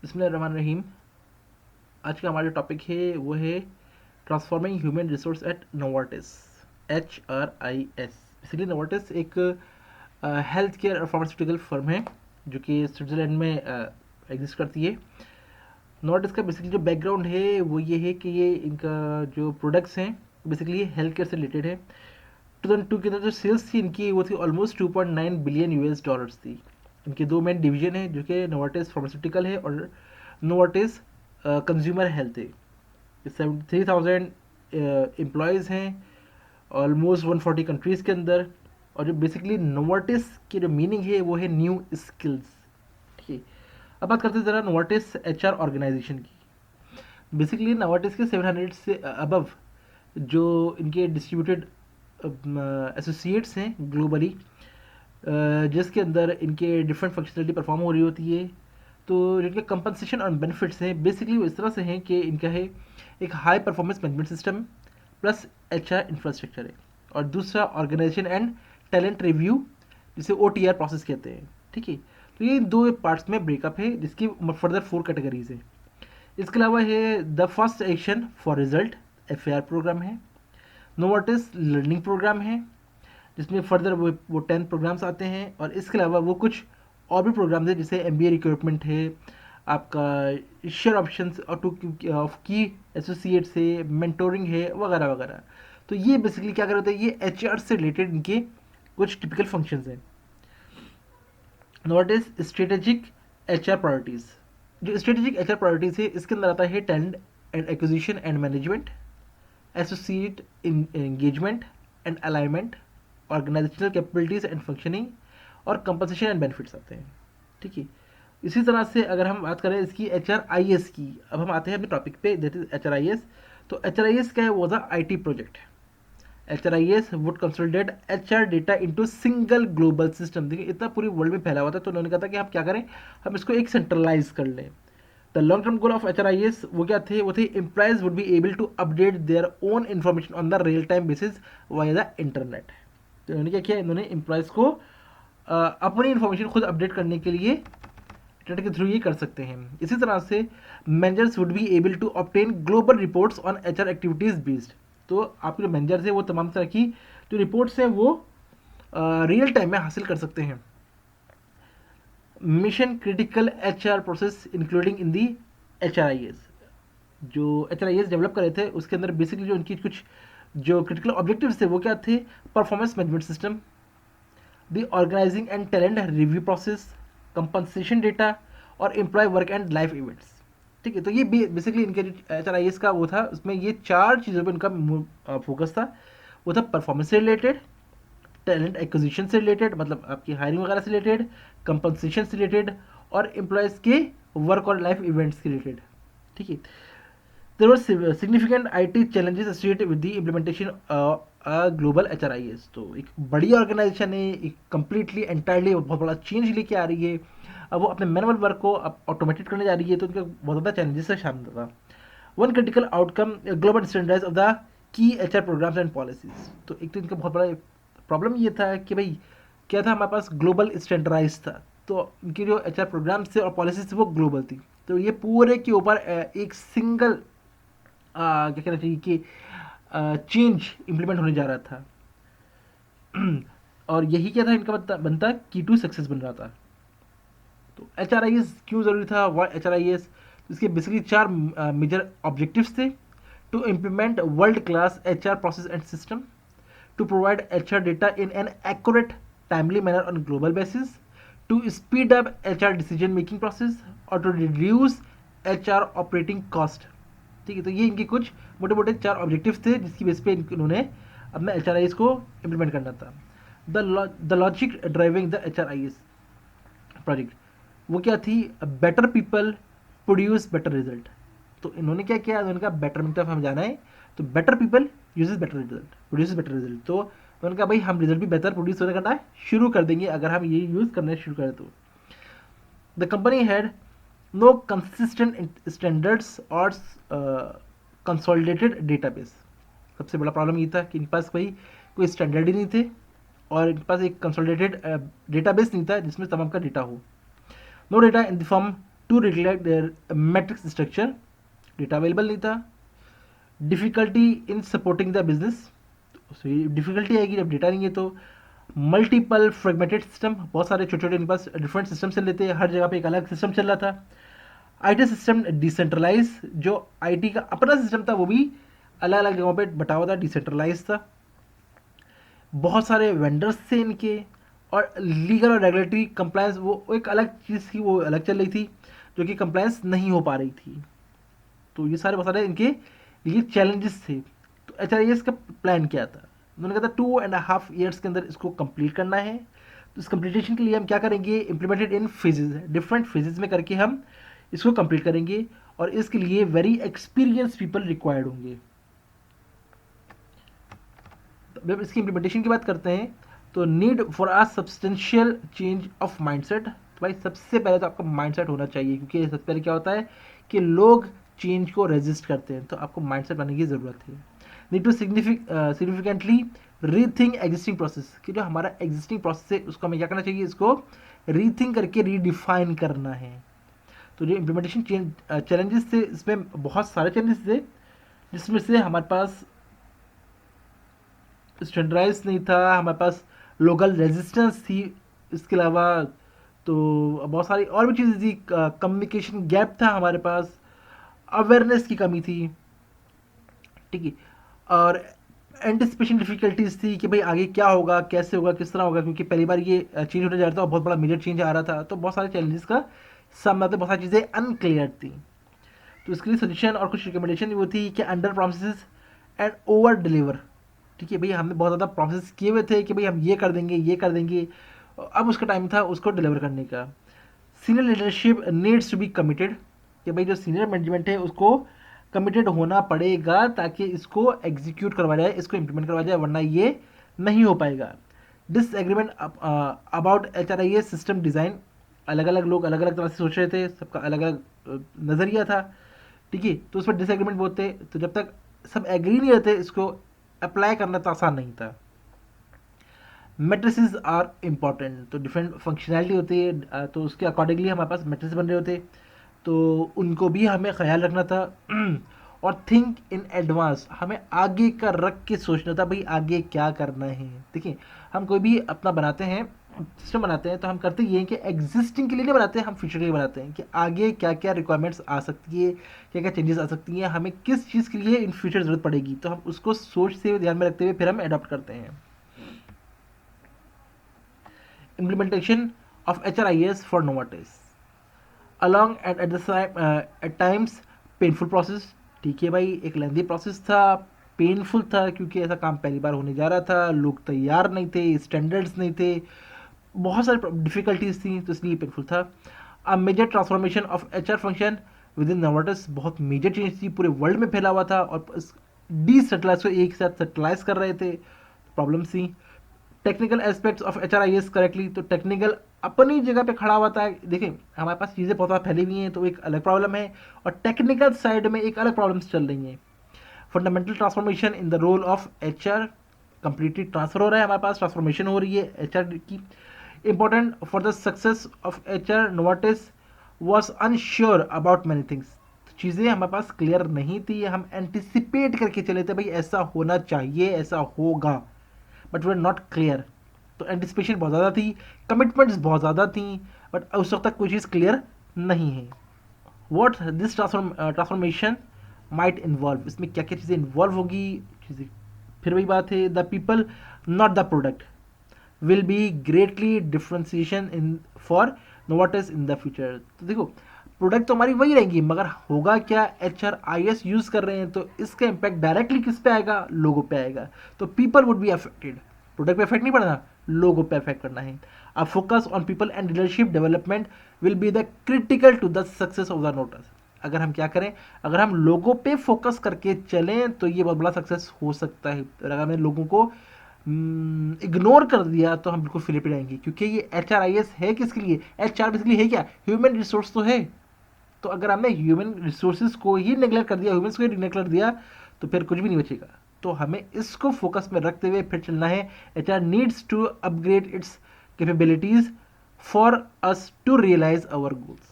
बिस्मिल्लाहिर्रहमानिर्रहीम। आज का हमारा जो टॉपिक है वो है transforming human resource at Novartis, HRIS। Basically Novartis एक हेल्थ केयर और फार्मास्यूटिकल फर्म है जो कि स्विट्ज़रलैंड में एग्जिस्ट करती है। नोवार्टिस का बेसिकली जो बैकग्राउंड है वो ये है कि ये इनका जो प्रोडक्ट्स हैं बेसिकली हेल्थ केयर से रिलेटेड है। 2002 के अंदर जो सेल्स थी इनकी वो थी ऑलमोस्ट 2.9 बिलियन US डॉलर्स थी। इनके दो मेन डिवीजन है जो कि नोवार्टिस फार्मास्यूटिकल है और नोवार्टिस कंज्यूमर हेल्थ है। 73,000 एम्प्लॉयज़ हैं ऑलमोस्ट 140 कंट्रीज़ के अंदर। और जो बेसिकली नोवार्टिस की जो मीनिंग है वो है न्यू स्किल्स। ठीक है, अब बात करते हैं ज़रा नोवार्टिस HR ऑर्गेनाइजेशन की। बेसिकली नोवार्टिस के 700 से अबव जो इनके डिस्ट्रीब्यूटेड एसोसिएट्स हैं ग्लोबली, जिसके अंदर इनके डिफरेंट फंक्शनलिटी परफॉर्म हो रही होती है। तो जो इनके कंपनसेशन और बेनिफिट्स हैं बेसिकली वो इस तरह से हैं कि इनका है एक high performance management system plus HR infrastructure है, और दूसरा ऑर्गेनाइजेशन एंड टैलेंट रिव्यू जिसे OTR प्रोसेस कहते हैं। ठीक है, तो ये दो पार्ट्स में ब्रेकअप है जिसकी फर्दर 4 कैटेगरीज है। इसके अलावा है the first action for result, FAR program है। नोवार्टिस लर्निंग प्रोग्राम है जिसमें फर्दर वो 10 प्रोग्राम्स आते हैं। और इसके अलावा वो कुछ और भी प्रोग्राम्स हैं जैसे MBA रिक्रूटमेंट है, आपका शेयर ऑप्शंस और ऑफ की एसोसिएट से मेंटोरिंग है वगैरह वगैरह। तो ये बेसिकली क्या कर रहे होते हैं, ये HR से रिलेटेड इनके कुछ टिपिकल फंक्शंस हैं। Note is strategic HR priorities. जो स्ट्रेटेजिक HR प्रायोरिटीज़ है इसके अंदर आता है talent and acquisition and management, associate engagement and alignment, organizational capabilities and functioning और कंपनसेशन एंड बेनिफिट्स आते हैं। ठीक है, इसी तरह से अगर हम बात करें इसकी HRIS की, अब हम आते हैं अपने टॉपिक पे, दैट इज HRIS। तो HRIS क्या है, वो था IT project. HRIS would consolidate HR data into single global system. देखिए इतना पूरी वर्ल्ड में फैला हुआ था, तो उन्होंने कहा था कि हम क्या करें, हम इसको एक सेंट्रलाइज कर लें। The long term goal of HRIS वो क्या थे, वो थे employees would be able to update their own information on the real time basis via the internet. तो इन्होंने क्या किया, इन्होंने एम्प्लॉयज को अपनी इन्फॉर्मेशन खुद अपडेट करने के लिए इंटरनेट के थ्रू ये कर सकते हैं। इसी तरह से managers would be able to obtain global reports on HR activities based. तो आपके जो मैनेजर्स है वो तमाम तरह की जो रिपोर्ट्स हैं वो रियल टाइम में हासिल कर सकते हैं। Mission critical HR process including in the HRIS। जो HRIS डेवलप कर रहे थे उसके अंदर बेसिकली जो उनकी कुछ जो क्रिटिकल ऑब्जेक्टिव्स थे वो क्या थे, performance management system, the organizing and talent review process, compensation data और employ work and life events. ठीक है, तो ये बेसिकली इनके HRIS का वो था, उसमें ये 4 चीज़ों पर इनका फोकस था। वो था परफॉर्मेंस से रिलेटेड, टैलेंट एक्विजिशन से रिलेटेड मतलब आपकी हायरिंग वगैरह से रिलेटेड, कंपनसेशन से रिलेटेड और एम्प्लॉयज़ के वर्क और लाइफ इवेंट्स के रिलेटेड। ठीक है, there were significant IT challenges associated with the implementation global HRIS। तो एक बड़ी ऑर्गेनाइजेशन है, एक कम्प्लीटली एंटायरली बहुत बड़ा चेंज लेके आ रही है। अब वो अपने मैनुअल वर्क को अब ऑटोमेटेड करने जा रही है, तो उनका बहुत ज़्यादा चैलेंजेस से शामिल था। One critical outcome global standards of the key HR programs and policies. तो एक तो इनका बहुत बड़ा प्रॉब्लम ये था कि भाई क्या था, हमारे पास ग्लोबल स्टैंडर्डाइज था, तो इनकी जो HR प्रोग्राम्स थे और पॉलिसीज थी वो ग्लोबल थी। तो ये पूरे के ऊपर एक सिंगल क्या कहना चाहिए कि चेंज इम्प्लीमेंट होने जा रहा था। और यही क्या था इनका बनता की टू सक्सेस बन रहा था। तो HRIS क्यों ज़रूरी था, वाई HRIS? इसके बेसिकली 4 मेजर ऑब्जेक्टिव्स थे। To implement world class HR process and system, to provide HR data in an accurate, timely manner on global basis, to speed up HR decision making process और to reduce HR operating cost। ठीक है, तो ये इनके कुछ मोटे मोटे 4 objectives थे जिसकी बेस पे इन्होंने अपना HRIS को इम्प्लीमेंट करना था। The logic driving the HRIS project वो क्या थी, better people produce better result. तो इन्होंने क्या किया, उन्होंने कहा बेटरमेंट ऑफ हम जाना है, तो better people uses better result, produce better result. तो उन्होंने कहा भाई हम रिजल्ट भी बेहतर प्रोड्यूस होने करना है शुरू कर देंगे अगर हम ये यूज़ करना शुरू करें तो। The company had no consistent standards और कंसोलिडेटेड डेटाबेस। सबसे बड़ा प्रॉब्लम ये था कि इनके पास कोई स्टैंडर्ड ही नहीं थे और इनके पास एक कंसोलिडेटेड डेटाबेस नहीं था जिसमें तमाम का डेटा हो। No data in the form to recollect their matrix structure, data available नहीं था, difficulty in supporting the business, difficulty आएगी जब डेटा नहीं है तो, मल्टीपल फ्रेगमेंटेड सिस्टम, बहुत सारे छोटे छोटे इनके पास डिफरेंट सिस्टम चल रहे थे, हर जगह पे एक अलग सिस्टम चल रहा था, आईटी सिस्टम डिसेंट्रलाइज, जो आईटी का अपना सिस्टम था वो भी अलग अलग जगहों पे बटा हुआ था, डिसेंट्रलाइज था, बहुत सारे वेंडर्स थे इनके, और लीगल और रेगुलेटरी कंप्लायंस वो एक अलग चीज़ थी, वो अलग चल रही थी जो कि कंप्लायंस नहीं हो पा रही थी। तो ये सारे बहुत सारे इनके लिए चैलेंजेस थे। तो एच का प्लान क्या था, उन्होंने कहा था 2.5 ईयर्स के अंदर इसको कंप्लीट करना है। तो इस कंप्लीटेशन के लिए हम क्या करेंगे, implemented in phases, different phases में करके हम इसको कंप्लीट करेंगे, और इसके लिए वेरी एक्सपीरियंस पीपल रिक्वायर्ड होंगे। जब इसकी इम्प्लीमेंटेशन की बात करते हैं तो need for a substantial change of mindset, तो भाई सबसे पहले तो आपका माइंडसेट होना चाहिए, क्योंकि सबसे पहले क्या होता है कि लोग चेंज को रेजिस्ट करते हैं, तो आपको माइंडसेट बनाने की ज़रूरत है। Need to significantly rethink existing process, कि जो हमारा एग्जिस्टिंग प्रोसेस है उसको हमें क्या करना चाहिए, इसको रीथिंक करके रीडिफाइन करना है। तो जो इम्प्लीमेंटेशन चैलेंजेस थे इसमें बहुत सारे चैलेंजेस थे, जिसमें से हमारे पास स्टैंडर्डाइज नहीं था, हमारे पास लोकल रेजिस्टेंस थी, इसके अलावा तो बहुत सारी और भी चीज़ें थी, कम्युनिकेशन गैप था हमारे पास, अवेयरनेस की कमी थी, ठीक है, और एंटिसिपेशन डिफिकल्टीज थी कि भाई आगे क्या होगा, कैसे होगा, किस तरह होगा, क्योंकि पहली बार ये चेंज होने जा रहा था और बहुत बड़ा मेजर चेंज आ रहा था, तो बहुत सारे चैलेंजेस का सामना था, बहुत सारी चीज़ें अनक्लियर थी। तो इसके लिए सजेशन और कुछ रिकमेंडेशन वो थी कि under promises and over deliver, ठीक है, भैया हमने बहुत ज़्यादा प्रोमिस किए हुए थे कि भाई हम ये कर देंगे, ये कर देंगे, अब उसका टाइम था उसको डिलीवर करने का। Senior leadership needs to be committed, कि भाई जो सीनियर मैनेजमेंट है उसको कमिटेड होना पड़ेगा ताकि इसको एग्जीक्यूट करवाया जाए, इसको इम्प्लीमेंट करवाया जाए, वरना ये नहीं हो पाएगा। Disagreement about HRIS system design, अलग अलग लोग अलग अलग तरह से सोच रहे थे, सबका अलग अलग नज़रिया था, ठीक है, तो उस पर डिसएग्रीमेंट बहुत थे, तो जब तक सब एग्री नहीं रहते इसको अप्लाई करना तो आसान नहीं था। मेट्रिसेस आर इम्पॉर्टेंट, तो डिफरेंट फंक्शनैलिटी होती है, तो उसके अकॉर्डिंगली हमारे पास मेट्रिस बन रहे होते, तो उनको भी हमें ख्याल रखना था। और थिंक इन एडवांस, हमें आगे का रख के सोचना था, भाई आगे क्या करना है। देखिए हम कोई भी अपना बनाते हैं, सिस्टम बनाते हैं, तो हम करते ये हैं कि एग्जिस्टिंग के लिए नहीं बनाते हैं, हम फ्यूचर के लिए बनाते हैं कि आगे क्या क्या रिक्वायरमेंट्स आ सकती है, क्या क्या चेंजेस आ सकती हैं, हमें किस चीज़ के लिए इन फ्यूचर ज़रूरत पड़ेगी, तो हम उसको सोचते हुए ध्यान में रखते हुए फिर हम अडॉप्ट करते हैं। Implementation of HRIS for Novartis along at times painful process, ठीक है भाई, एक लेंदी प्रोसेस था, पेनफुल था, क्योंकि ऐसा काम पहली बार होने जा रहा था, लोग तैयार नहीं थे, स्टैंडर्ड्स नहीं थे, बहुत सारी डिफिकल्टीज थी, तो इसलिए पेनफुल था। A major transformation of HR function within Novartis, बहुत मेजर चेंज थी, पूरे वर्ल्ड में फैला हुआ था, और डीसेंट्रलाइज को एक साथ सेंट्रलाइज कर रहे थे, प्रॉब्लम थी। Technical aspects of HRIS correctly, तो टेक्निकल अपनी जगह पे खड़ा हुआ था, देखिए हमारे पास चीज़ें बहुत ज़्यादा फैली हुई हैं तो एक अलग प्रॉब्लम है, और टेक्निकल साइड में एक अलग प्रॉब्लम्स चल रही हैं। Fundamental transformation in the role of HR completely transfer हो रहा है, हमारे पास ट्रांसफॉर्मेशन हो रही है HR की। Important for the success of HR Novartis was unsure about many things, चीज़ें हमारे पास क्लियर नहीं थी, हम एंटिसिपेट करके चले थे भाई ऐसा होना चाहिए, ऐसा होगा, बट वे नॉट क्लियर। तो एंटिसिपेशन बहुत ज़्यादा थी, कमिटमेंट्स बहुत ज़्यादा थी, बट उस वक्त तक कोई चीज़ क्लियर नहीं है। What this transformation might involve, इसमें क्या क्या चीज़ें इन्वॉल्व होगी, चीज़ें फिर वही बात है, the people not the product will be greatly differentiation in for Novartis in the future. तो देखो प्रोडक्ट तो हमारी वही रहेंगी, मगर होगा क्या, HRIS यूज़ कर रहे हैं तो इसका इम्पैक्ट डायरेक्टली किस पे आएगा, लोगों पे आएगा, तो people would be affected, product पे इफेक्ट नहीं पड़ना, लोगों पे इफेक्ट करना है। अब focus on people and leadership development will be the critical to the success of the notice. अगर हम क्या करें, अगर हम लोगों पे फोकस करके चलें तो ये बहुत बड़ा सक्सेस हो सकता है, अगर हमने लोगों को इग्नोर कर दिया तो हम बिल्कुल फ्लिप जाएंगे, क्योंकि ये HRIS है किसके लिए, HR बेसिकली है क्या, ह्यूमन रिसोर्स तो है, तो अगर हमने ह्यूमन रिसोर्सेज को ही नेगलेक्ट कर दिया, ह्यूमंस को ही नेगलेक्ट कर दिया, तो फिर कुछ भी नहीं बचेगा। तो हमें इसको फोकस में रखते हुए फिर चलना है। HR needs to upgrade its capabilities for us to realize our goals.